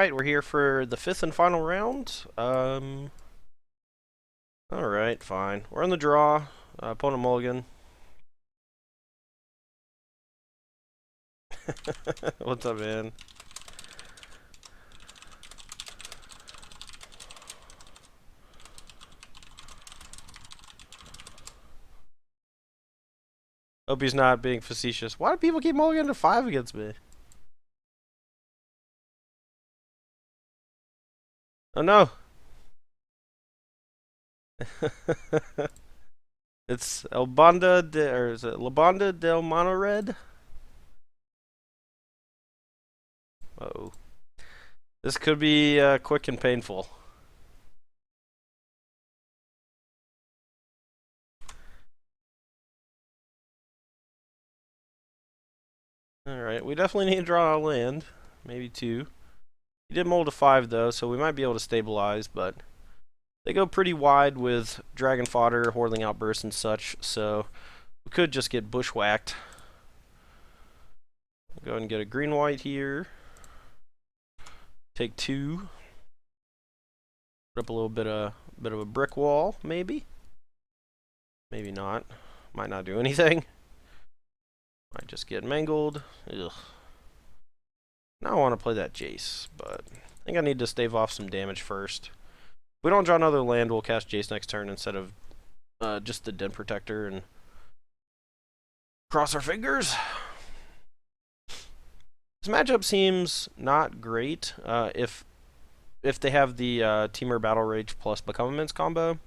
Alright, we're here for the fifth and final round. Alright, fine. We're on the draw. Opponent mulligan. What's up, man? Hope he's not being facetious. Why do people keep mulliganing to 5 against me? Oh no! It's El Banda de, or is it La Banda del Mono Red? Uh oh. This could be quick and painful. Alright, we definitely need to draw a land. Maybe 2. He did mold to 5 though, so we might be able to stabilize, but they go pretty wide with dragon fodder, hordeling outbursts, and such, so we could just get bushwhacked. Go ahead and get a green-white here. Take 2. Put up a little bit of a brick wall, maybe. Maybe not. Might not do anything. Might just get mangled. Ugh. Now I want to play that Jace, but I think I need to stave off some damage first. If we don't draw another land, we'll cast Jace next turn instead of just the Den Protector and cross our fingers. This matchup seems not great if they have the Temur Battle Rage plus Become Immense combo.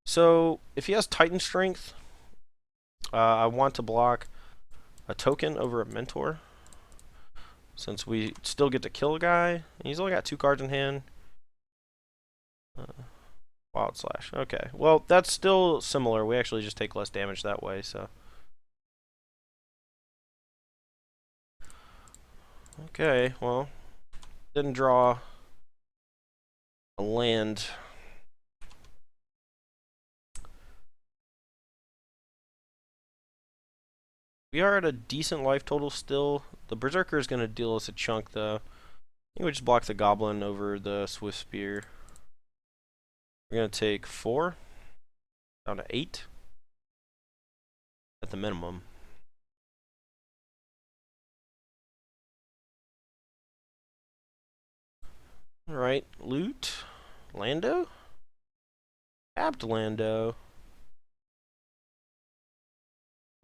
So if he has Titan Strength, I want to block a token over a Mentor, since we still get to kill a guy. He's only got 2 cards in hand. Wild Slash. Okay, well that's still similar. We actually just take less damage that way. So okay, well didn't draw a land. We are at a decent life total still. The Berserker is going to deal us a chunk, though. I think we just block the Goblin over the Swift Spear. We're going to take 4. Down to 8. At the minimum. Alright, loot. Lando? Tapped Lando.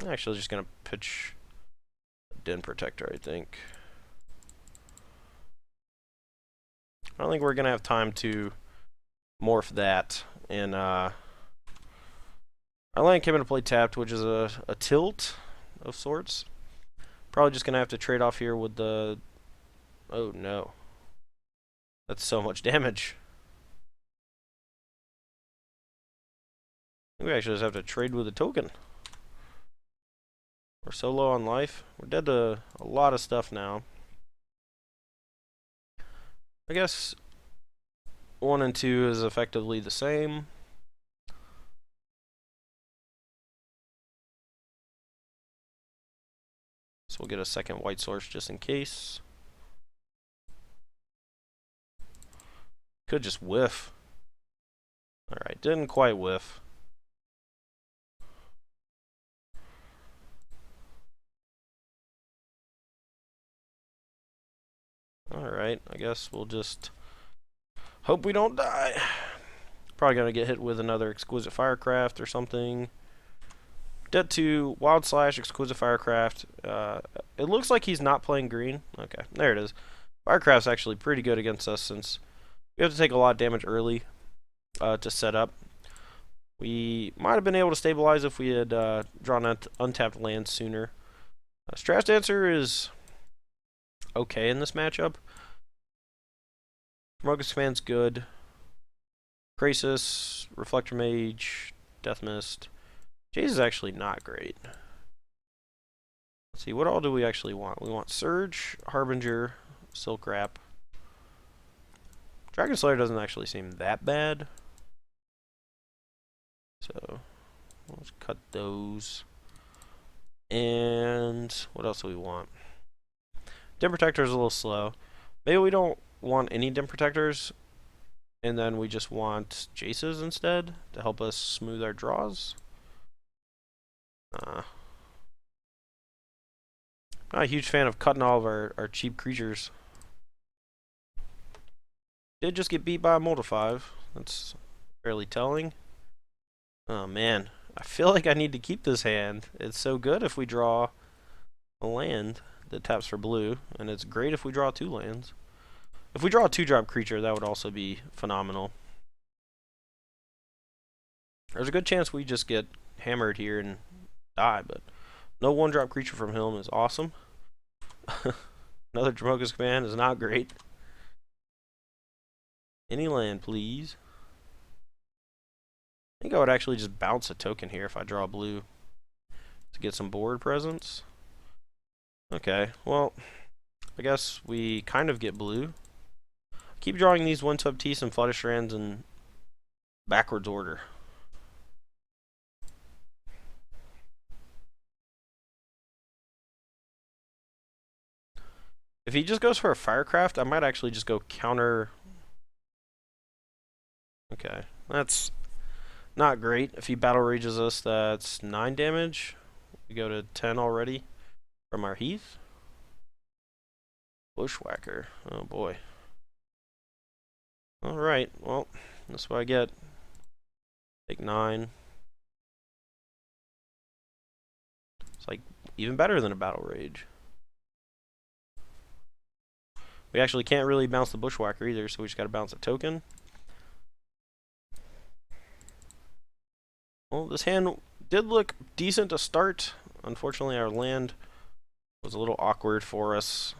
Actually, just going to pitch Den Protector, I think. I don't think we're going to have time to morph that. And our land came into play tapped, which is a tilt of sorts. Probably just going to have to trade off here with the... Oh, no. That's so much damage. We actually just have to trade with a token. We're so low on life. We're dead to a lot of stuff now. I guess 1 and 2 is effectively the same. So we'll get a second white source just in case. Could just whiff. Alright, didn't quite whiff. Alright, I guess we'll just hope we don't die. Probably gonna get hit with another Exquisite Firecraft or something. Dead to Wild Slash, Exquisite Firecraft. It looks like he's not playing green. Okay, there it is. Firecraft's actually pretty good against us since we have to take a lot of damage early to set up. We might have been able to stabilize if we had drawn an untapped land sooner. Strash Dancer is okay in this matchup. Mogus Fan's good. Krasis, Reflector Mage, Death Mist. Jace is actually not great. Let's see, what all do we actually want? We want Surge, Harbinger, Silk Wrap. Dragon Slayer doesn't actually seem that bad. So, let's cut those. And what else do we want? Dim Protector is a little slow. Maybe we don't want any Dim Protectors, and then we just want Jaces instead to help us smooth our draws. Not a huge fan of cutting all of our cheap creatures. Did just get beat by a Mold of 5. That's fairly telling. Oh man, I feel like I need to keep this hand. It's so good if we draw a land that taps for blue, and it's great if we draw 2 lands. If we draw a 2-drop creature, that would also be phenomenal. There's a good chance we just get hammered here and die, but no 1-drop creature from him is awesome. Another Dromoka's Command is not great. Any land, please. I think I would actually just bounce a token here if I draw blue to get some board presence. Okay, well, I guess we kind of get blue. Keep drawing these 1-tub Tees and Flooded Strands in backwards order. If he just goes for a Firecraft, I might actually just go counter. Okay, that's not great. If he Battle Rages us, that's 9 damage. We go to 10 already from our Heath. Bushwhacker. Oh boy. Alright, well, that's what I get. Take 9. It's like even better than a Battle Rage. We actually can't really bounce the Bushwhacker either, so we just gotta bounce a token. Well, this hand did look decent to start. Unfortunately, our land was a little awkward for us.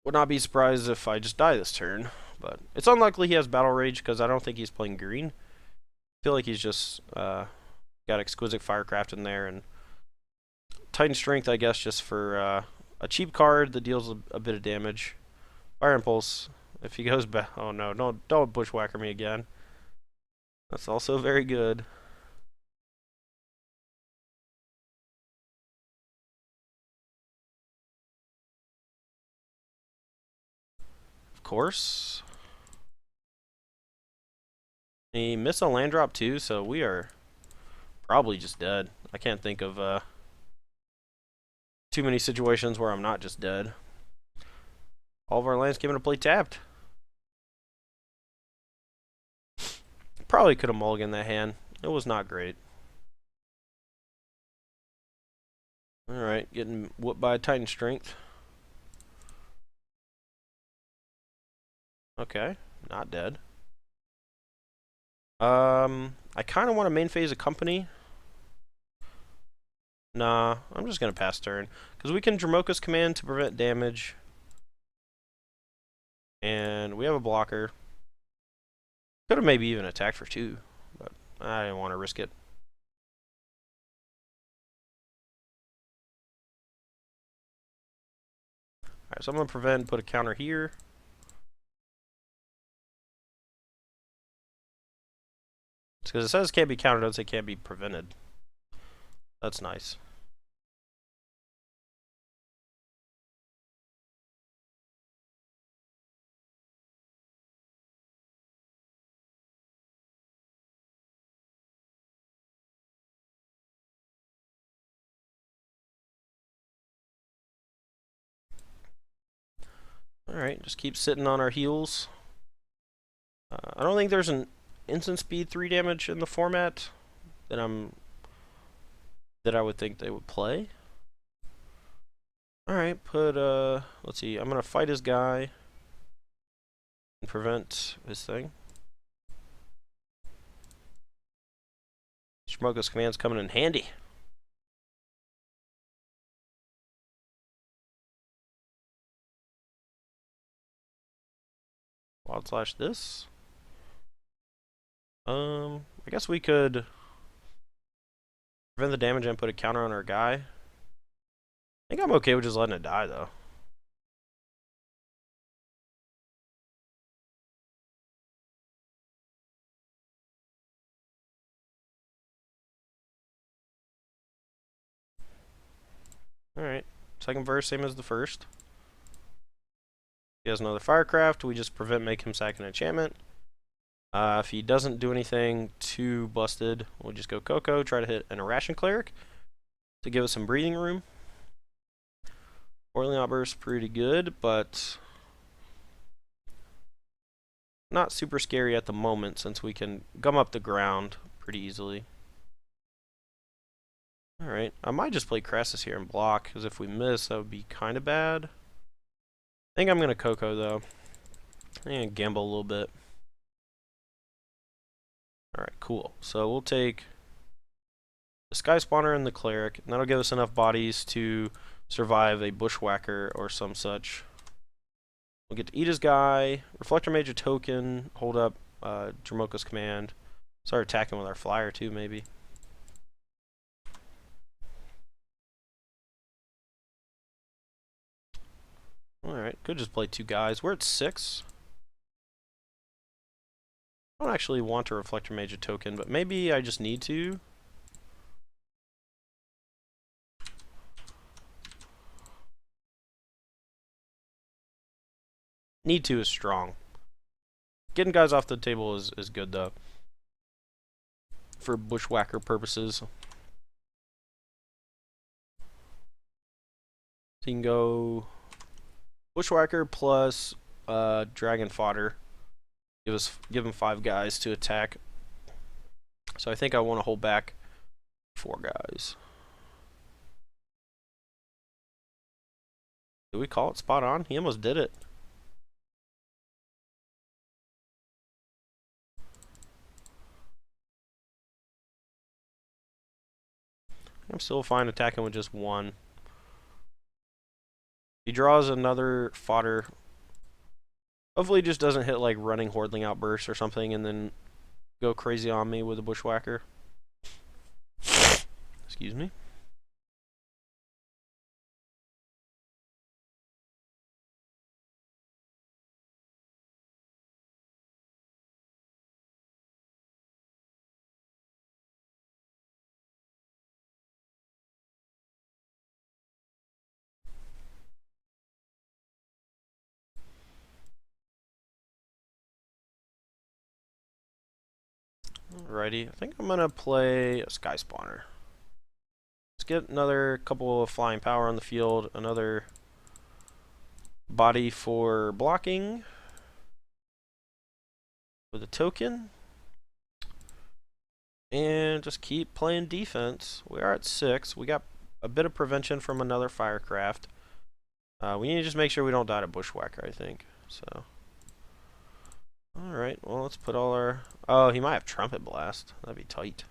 Would not be surprised if I just die this turn, but it's unlikely he has Battle Rage because I don't think he's playing green. I feel like he's just got Exquisite Firecraft in there and Titan Strength, I guess, just for a cheap card that deals a bit of damage. Fire Impulse, if he goes back. Oh no, don't Bushwhacker me again. That's also very good. Of course. He missed a land drop too, so we are probably just dead. I can't think of too many situations where I'm not just dead. All of our lands came into play tapped. Probably could have mulliganed that hand. It was not great. Alright, getting whooped by Titan Strength. Okay, not dead. I kind of want to main phase a company. Nah, I'm just going to pass turn. Because we can Dromoka's Command to prevent damage. And we have a blocker. Could have maybe even attacked for 2. But I didn't want to risk it. Alright, so I'm going to prevent and put a counter here. Because it says can't be countered, it doesn't say can't be prevented. That's nice. Alright, just keep sitting on our heels. I don't think there's an instant speed 3 damage in the format that I would think they would play. Alright, let's see, I'm gonna fight his guy and prevent his thing. Dromoka's Command's coming in handy. Wild Slash this. I guess we could prevent the damage and put a counter on our guy. I think I'm okay with just letting it die, though. Alright, Second verse, same as the first. He has another Firecraft. We just prevent make him sack an enchantment. If he doesn't do anything too busted, we'll just go Coco, try to hit an Irration Cleric to give us some breathing room. Orlean Outburst pretty good, but not super scary at the moment since we can gum up the ground pretty easily. Alright, I might just play Crassus here and block, because if we miss, that would be kind of bad. I think I'm going to Coco, though. I'm going to gamble a little bit. Alright, cool. So we'll take the Sky Spawner and the Cleric, and that'll give us enough bodies to survive a Bushwhacker or some such. We'll get to eat his guy, Reflector Mage a token, hold up Dramoka's command. Start attacking with our flyer too, maybe. Alright, could just play two guys. We're at 6. I don't actually want to Reflector Mage a token, but maybe I just need to. Need to is strong. Getting guys off the table is good, though. For Bushwhacker purposes. So you can go Bushwhacker plus Dragon Fodder. Give him 5 guys to attack. So I think I want to hold back 4 guys. Did we call it spot on? He almost did it. I'm still fine attacking with just 1. He draws another fodder. Hopefully he just doesn't hit like running Hordling Outburst or something and then go crazy on me with a Bushwhacker. Excuse me. Alrighty, I think I'm gonna play a Sky Spawner. Let's get another couple of flying power on the field, another body for blocking with a token, and just keep playing defense. We are at 6. We got a bit of prevention from another Firecraft. We need to just make sure we don't die to Bushwhacker, I think. So, alright, well, let's put all our... Oh, he might have Trumpet Blast. That'd be tight.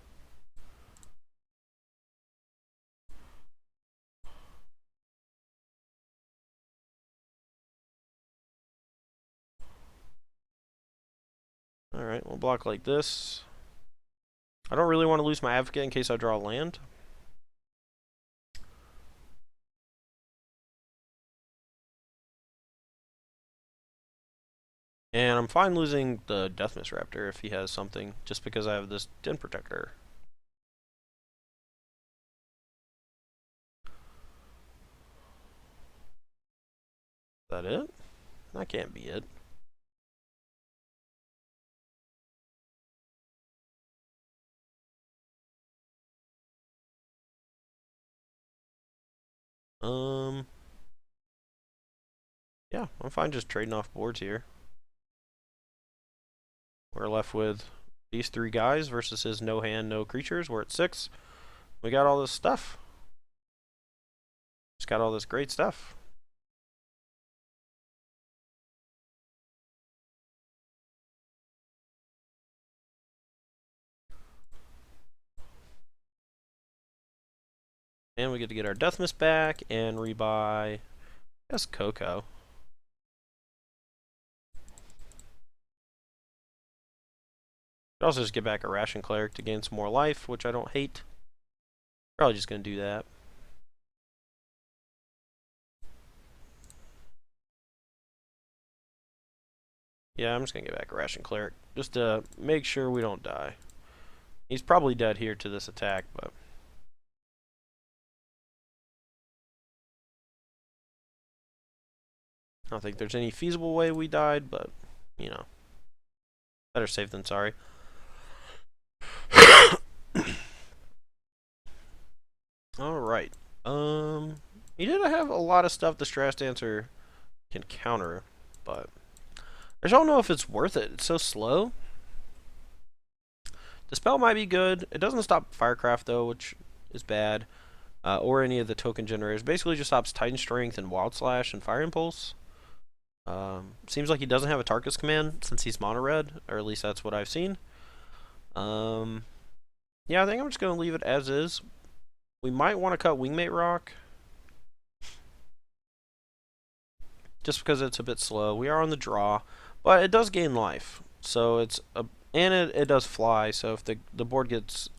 Alright, we'll block like this. I don't really want to lose my Advocate in case I draw land. And I'm fine losing the Deathmist Raptor if he has something, just because I have this Den Protector. Is that it? That can't be it. Yeah, I'm fine just trading off boards here. We're left with these 3 guys versus his no hand, no creatures. We're at 6. We got all this stuff. Just got all this great stuff. And we get to get our Deathmist back and rebuy, I guess, Coco. Could also just get back a Ration Cleric to gain some more life, which I don't hate. Probably just going to do that. Yeah, I'm just going to get back a Ration Cleric, just to make sure we don't die. He's probably dead here to this attack, but... don't think there's any feasible way we died, but, you know, better safe than sorry. Alright. He did have a lot of stuff the Stress Dancer can counter, but I just don't know if it's worth it. It's so slow. The spell might be good. It doesn't stop Firecraft, though, which is bad. Or any of the token generators. Basically just stops Titan Strength and Wild Slash and Fire Impulse. Seems like he doesn't have a Tarkus command since he's mono red, or at least that's what I've seen. Yeah, I think I'm just going to leave it as is. We might want to cut Wingmate Rock. Just because it's a bit slow. We are on the draw, but it does gain life. So it's a, and it does fly, so if the board gets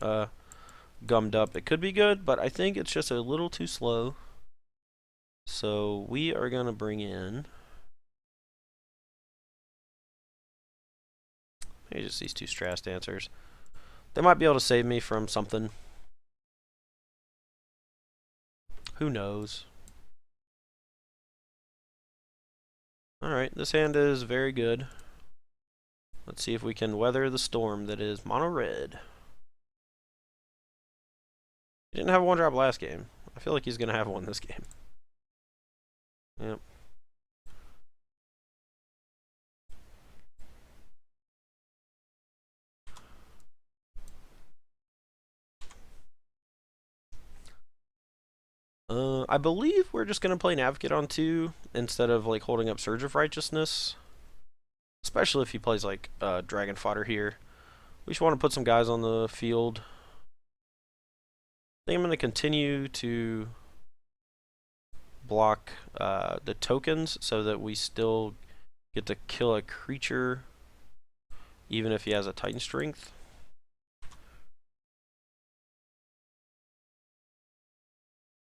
gummed up, it could be good, but I think it's just a little too slow. So we are going to bring in maybe just these two Stress Dancers. They might be able to save me from something. Who knows? Alright, this hand is very good. Let's see if we can weather the storm that is mono red. He didn't have a 1-drop last game. I feel like he's going to have one this game. Yep. I believe we're just going to play an Advocate on 2 instead of like holding up Surge of Righteousness. Especially if he plays like Dragon Fodder here. We just want to put some guys on the field. I think I'm going to continue to block the tokens so that we still get to kill a creature even if he has a Titan Strength.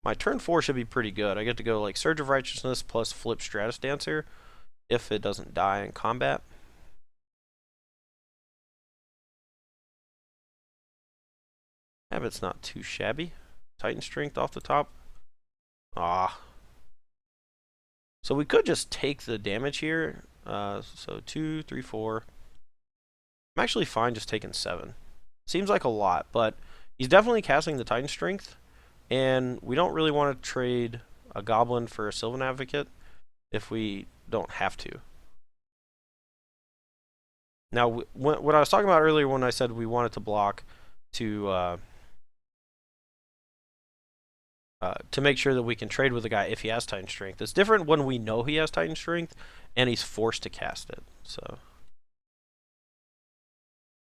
My turn 4 should be pretty good. I get to go like Surge of Righteousness plus flip Stratus Dancer if it doesn't die in combat. Habit's not too shabby. Titan Strength off the top. Ah. So we could just take the damage here. So 2, 3, 4. I'm actually fine just taking 7. Seems like a lot, but he's definitely casting the Titan Strength. And we don't really want to trade a Goblin for a Sylvan Advocate if we don't have to. Now, what I was talking about earlier when I said we wanted to block to make sure that we can trade with a guy if he has Titan Strength. It's different when we know he has Titan Strength and he's forced to cast it. So,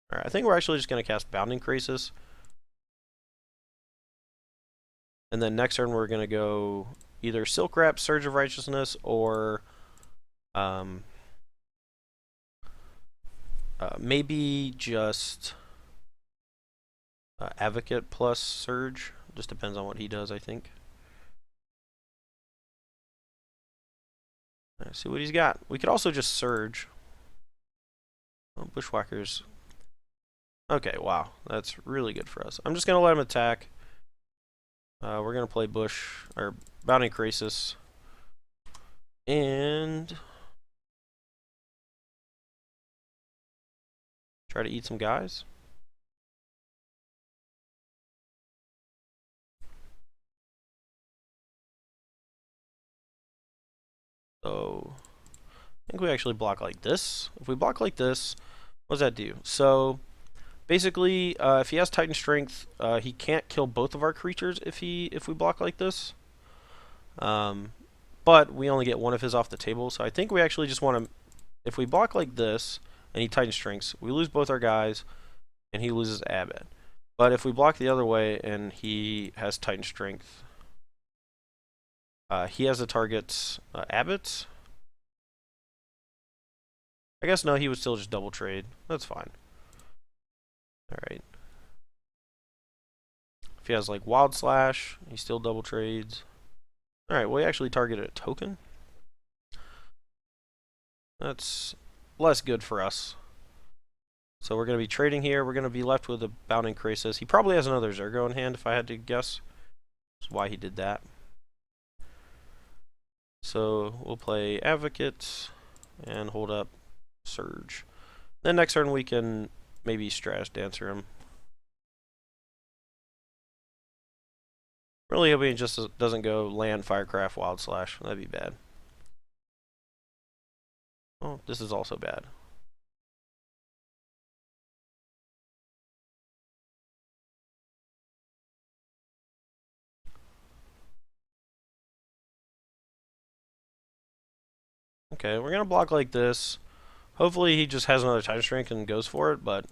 alright, I think we're actually just going to cast Bounding Crisis. And then next turn we're going to go either Silk Wrap, Surge of Righteousness, or maybe just Advocate plus Surge. Just depends on what he does, I think. Let's see what he's got. We could also just Surge. Oh, Bushwhackers. Okay, wow. That's really good for us. I'm just going to let him attack. We're going to play Bounding Crisis. And try to eat some guys. So I think we actually block like this. If we block like this, what does that do? So basically, if he has Titan Strength, he can't kill both of our creatures if we block like this. But we only get one of his off the table, so I think we actually just want to, if we block like this and he Titan Strengths, we lose both our guys and he loses Abbott. But if we block the other way and he has Titan Strength, he has the target's Abbott. I guess no, he would still just double trade. That's fine. Alright. If he has like Wild Slash, he still double trades. Alright, we actually targeted a token. That's less good for us. So we're going to be trading here. We're going to be left with a Bounding Crisis. He probably has another Zergo in hand, if I had to guess. That's why he did that. So we'll play Advocate and hold up Surge. Then next turn we can maybe Strash Dancer him. Really hoping it just doesn't go Land, Firecraft, Wild Slash. That'd be bad. Oh, this is also bad. Okay, we're gonna block like this. Hopefully he just has another Titan Strength and goes for it, but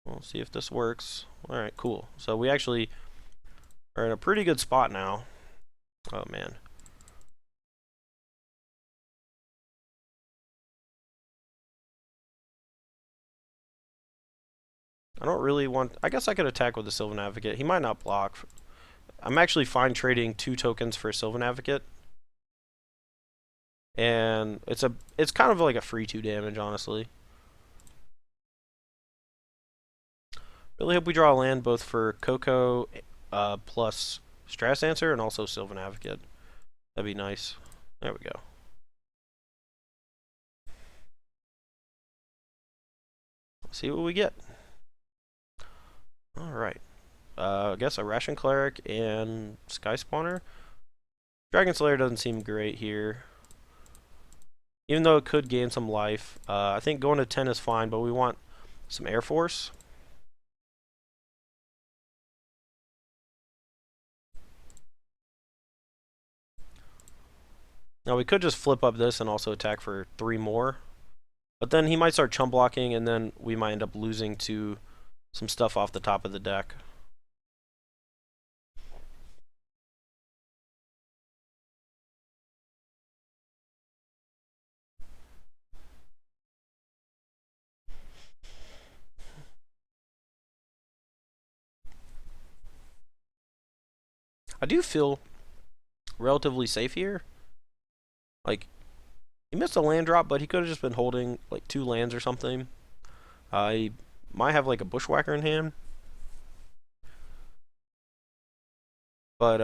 we'll see if this works. Alright, cool. So we actually are in a pretty good spot now. Oh man. I don't really want... I guess I could attack with the Sylvan Advocate. He might not block. I'm actually fine trading 2 tokens for Sylvan Advocate. And it's kind of like a free 2 damage, honestly. Really hope we draw a land both for Coco plus Strass Dancer and also Sylvan Advocate. That'd be nice. There we go. Let's see what we get. Alright. I guess a Ration Cleric and Sky Spawner. Dragon Slayer doesn't seem great here. Even though it could gain some life. I think going to 10 is fine, but we want some Air Force. Now we could just flip up this and also attack for 3 more. But then he might start chump blocking and then we might end up losing to some stuff off the top of the deck. I do feel relatively safe here. Like, he missed a land drop, but he could have just been holding like 2 lands or something. He might have like a Bushwhacker in hand. But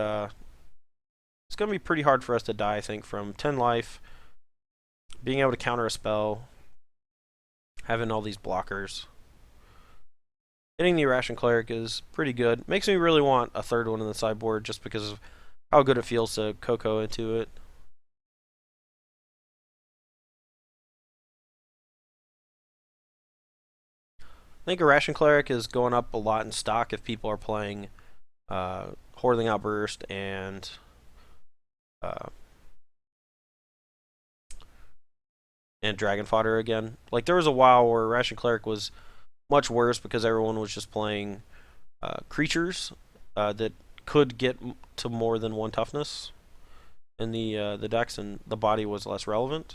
it's going to be pretty hard for us to die, I think, from 10 life, being able to counter a spell, having all these blockers. Hitting the Irration Cleric is pretty good. Makes me really want a 3rd one in the sideboard just because of how good it feels to Coco into it. I think Irration Cleric is going up a lot in stock if people are playing Hordeling Outburst and Dragon Fodder again. Like, there was a while where Ration Cleric was much worse because everyone was just playing creatures that could get to more than 1 toughness in the decks, and the body was less relevant.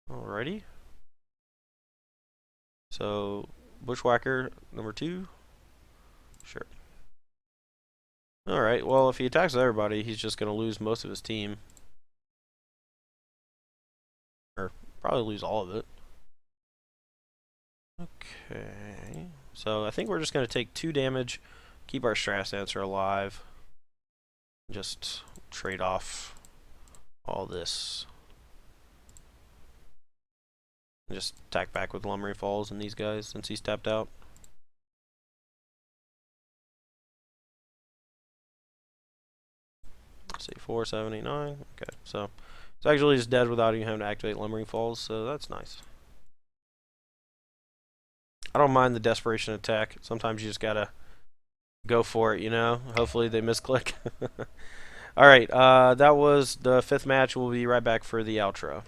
Alrighty. So, Bushwhacker number 2. Sure. Alright, well, if he attacks everybody, he's just going to lose most of his team. Or probably lose all of it. Okay. So, I think we're just going to take 2 damage, keep our Strass Dancer alive. Just trade off all this. And just attack back with Lumbering Falls and these guys since he's tapped out. Let's see, 4, 7, 8, 9. Okay, so it's actually just dead without even having to activate Lumbering Falls, so that's nice. I don't mind the desperation attack. Sometimes you just gotta go for it, you know? Hopefully they misclick. Alright, that was the 5th match. We'll be right back for the outro.